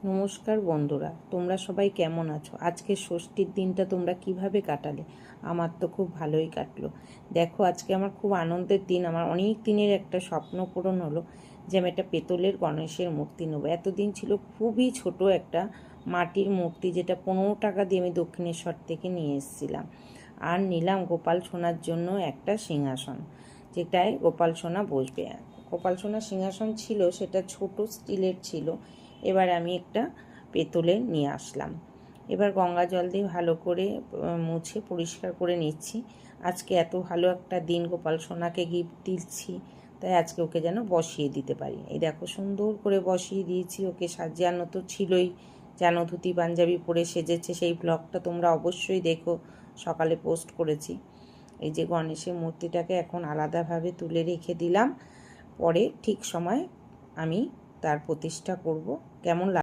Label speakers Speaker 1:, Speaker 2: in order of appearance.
Speaker 1: নমস্কার বন্ধুরা, তোমরা সবাই কেমন আছো? আজকে ষষ্ঠীর দিনটা তোমরা কিভাবে কাটালে? আমার তো খুব ভালোই কাটলো। দেখো, আজকে আমার খুব আনন্দের দিন। আমার অনেক দিনের একটা স্বপ্ন পূরণ হলো যে আমি একটা পেতলের গণেশের মূর্তি নেবো। এতদিন ছিল খুবই ছোট একটা মাটির মূর্তি, যেটা 15 টাকা দিয়ে আমি দক্ষিণেশ্বর থেকে নিয়ে এসেছিলাম। আর নিলাম গোপাল সোনার জন্য একটা সিংহাসন, যেটায় গোপাল সোনা বসবে। গোপাল সোনার সিংহাসন ছিল, সেটা ছোট স্টিলের ছিল। এবার আমি একটা পেতলের নিয়ে আসলাম। এবার গঙ্গা জল দিয়ে ভালো করে মুছে পরিষ্কার করে নিচ্ছি। আজকে এত ভালো একটা দিন, গোপাল সোনাকে গিফট দিচ্ছি, তাই আজকে ওকে যেন বসিয়ে দিতে পারি। এই দেখো, সুন্দর করে বসিয়ে দিয়েছি। ওকে সাজানো তো ছিলই, যেন ধুতি পাঞ্জাবি পরে সেজেছে। সেই ব্লগটা তোমরা অবশ্যই দেখো, সকালে পোস্ট করেছি। এই যে গণেশের মূর্তিটাকে এখন আলাদাভাবে তুলে রেখে দিলাম। পরে ঠিক সময় আমি তার প্রতিষ্ঠা করব। কেমন